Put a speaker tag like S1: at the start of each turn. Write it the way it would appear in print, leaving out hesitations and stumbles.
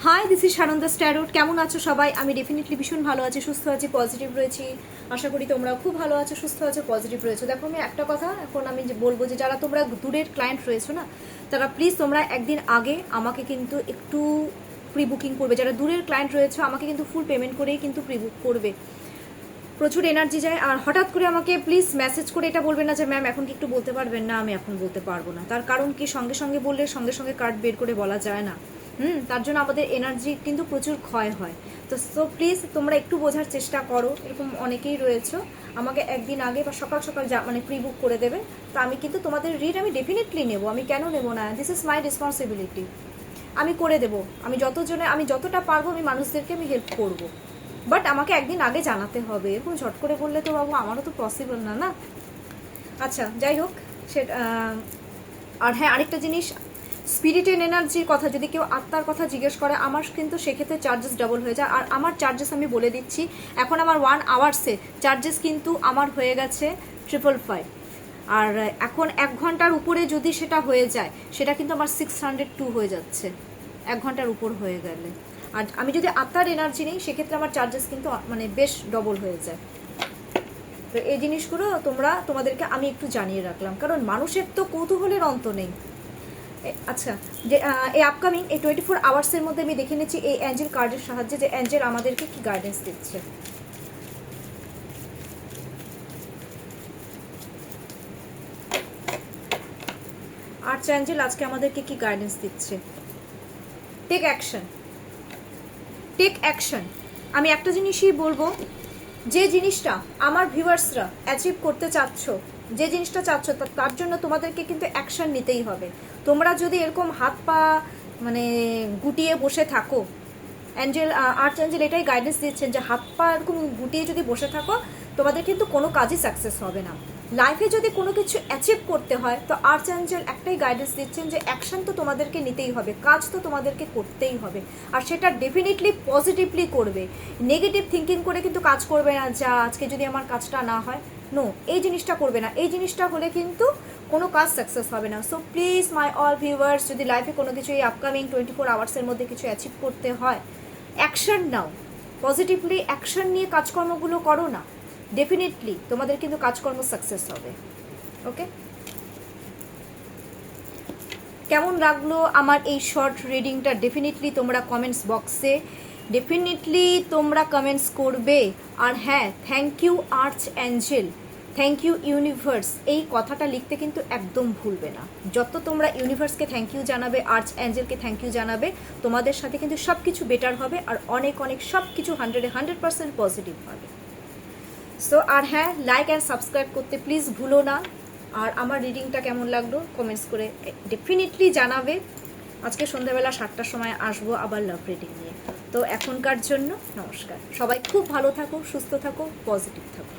S1: High, this is Sananda স্ট্যারোট। কেমন আছো সবাই? আমি ডেফিনেটলি ভীষণ ভালো আছি, সুস্থ আছি, পজিটিভ রয়েছি। আশা করি তোমরাও খুব ভালো আছো, সুস্থ আছো, পজিটিভ রয়েছো। দেখো, আমি একটা কথা এখন আমি যে বলবো, যে যারা তোমরা দূরের ক্লায়েন্ট রয়েছো না, তারা প্লিজ তোমরা একদিন আগে আমাকে কিন্তু একটু প্রি বুকিং করবে। যারা দূরের ক্লায়েন্ট রয়েছে আমাকে কিন্তু ফুল পেমেন্ট করেই কিন্তু প্রি বুক করবে। প্রচুর এনার্জি যায়। আর হঠাৎ করে আমাকে প্লিজ মেসেজ করে এটা বলবেন না যে ম্যাম এখন কি একটু বলতে পারবেন না, আমি এখন বলতে পারবো না। তার কারণ কি, সঙ্গে সঙ্গে বললে সঙ্গে সঙ্গে কার্ড বের করে বলা যায় না। তার জন্য আমাদের এনার্জি কিন্তু প্রচুর ক্ষয় হয়। তো প্লিজ তোমরা একটু বোঝার চেষ্টা করো। এরকম অনেকেই রয়েছে, আমাকে একদিন আগে বা সকাল সকাল মানে প্রি বুক করে দেবে। তো আমি কিন্তু তোমাদের রিড আমি ডেফিনেটলি নেবো, আমি কেন নেবো না? This is my responsibility. আমি করে দেবো, আমি যতটা পারবো আমি মানুষদেরকে আমি হেল্প করবো। বাট আমাকে একদিন আগে জানাতে হবে। এরকম ঝট করে বললে তো বাবু আমারও তো পসিবল না, না? আচ্ছা, যাই হোক সেটা। আর হ্যাঁ, আরেকটা জিনিস, স্পিরিট এন্ড এনার্জির কথা যদি কেউ আত্মার কথা জিজ্ঞেস করে, আমার কিন্তু সেক্ষেত্রে চার্জেস ডাবল হয়ে যায়। আর আমার চার্জেস আমি বলে দিচ্ছি, এখন আমার 1 আওয়ার্সে চার্জেস কিন্তু আমার হয়ে গেছে 555। আর এখন 1 ঘন্টার উপরে যদি সেটা হয়ে যায়, সেটা কিন্তু আমার 602 হয়ে যাচ্ছে 1 ঘন্টার উপর হয়ে গেলে। আর আমি যদি আত্মার এনার্জি নেই, সেক্ষেত্রে আমার চার্জেস কিন্তু মানে বেশ ডবল হয়ে যায়। তো এই জিনিসগুলো তোমাদেরকে আমি একটু জানিয়ে রাখলাম, কারণ মানুষের তো কৌতূহলের অন্ত নেই। আচ্ছা, যে এই আপকামিং এই 24 আওয়ার্সের মধ্যে আমি দেখে নিচ্ছি এই অ্যাঞ্জেল কার্ডের সাহায্যে যে অ্যাঞ্জেল আমাদেরকে কি গাইডেন্স দিচ্ছে। আর্চ অ্যাঞ্জেল আজকে আমাদেরকে কি গাইডেন্স দিচ্ছে? Take action, take action. আমি একটা জিনিসই বলবো, যে জিনিসটা আমার ভিউয়ার্সরা অ্যাচিভ করতে চাচ্ছ, যে জিনিসটা চাচ্ছ, তার জন্য তোমাদেরকে কিন্তু অ্যাকশন নিতেই হবে। তোমরা যদি এরকম হাত পা মানে গুটিয়ে বসে থাকো, অ্যাঞ্জেল আর্চ অ্যাঞ্জেল এটাই গাইডেন্স দিচ্ছেন যে হাত পা এরকম গুটিয়ে যদি বসে থাকো, তোমাদের কিন্তু কোনো কাজই সাকসেস হবে না। লাইফে যদি কোনো কিছু অ্যাচিভ করতে হয়, তো আর্চ অ্যাঞ্জেল একটাই গাইডেন্স দিচ্ছেন যে অ্যাকশন তো তোমাদেরকে নিতেই হবে, কাজ তো তোমাদেরকে করতেই হবে। আর সেটা ডেফিনেটলি পজিটিভলি করবে। নেগেটিভ থিঙ্কিং করে কিন্তু কাজ করবে না, যা আজকে যদি আমার কাজটা না হয়, নো, এই জিনিসটা করবে না। এই জিনিসটা হলে কিন্তু কোনো কাজ সাকসেস হবে না। So please my all viewers, যদি লাইফে কোনো কিছু এই আপকামিং 24 আওয়ার্সের মধ্যে কিছু অ্যাচিভ করতে হয়, অ্যাকশন নাও, পজিটিভলি অ্যাকশন নিয়ে কাজকর্মগুলো করো না। ডেফিনেটলি তোমাদের কিন্তু কাজকর্ম সাকসেস হবে। ওকে, কেমন লাগলো আমার এই শর্ট রিডিংটা? ডেফিনেটলি তোমরা কমেন্টস বক্সে ডেফিনেটলি তোমরা কমেন্টস করবে। আর হ্যাঁ, thank you archangel, thank you universe, এই কথাটা লিখতে কিন্তু একদম ভুলবে না। যত তোমরা ইউনিভার্সকে থ্যাংক ইউ জানাবে, আর্চ অ্যাঞ্জেলকে থ্যাংক ইউ জানাবে, তোমাদের সাথে কিন্তু সব কিছু বেটার হবে। আর অনেক অনেক সব কিছু 100% পজিটিভ হবে। সো আর হ্যাঁ, লাইক অ্যান্ড সাবস্ক্রাইব করতে প্লিজ ভুলো না। আর আমার রিডিংটা কেমন লাগলো কমেন্টস করে ডেফিনেটলি জানাবে। আজকে সন্ধ্যাবেলা 7টার সময় আসবো আবার লাভ রিডিং নিয়ে। তো এখনকার জন্য নমস্কার। সবাই খুব ভালো থাকো, সুস্থ থাকো, পজিটিভ থাকো।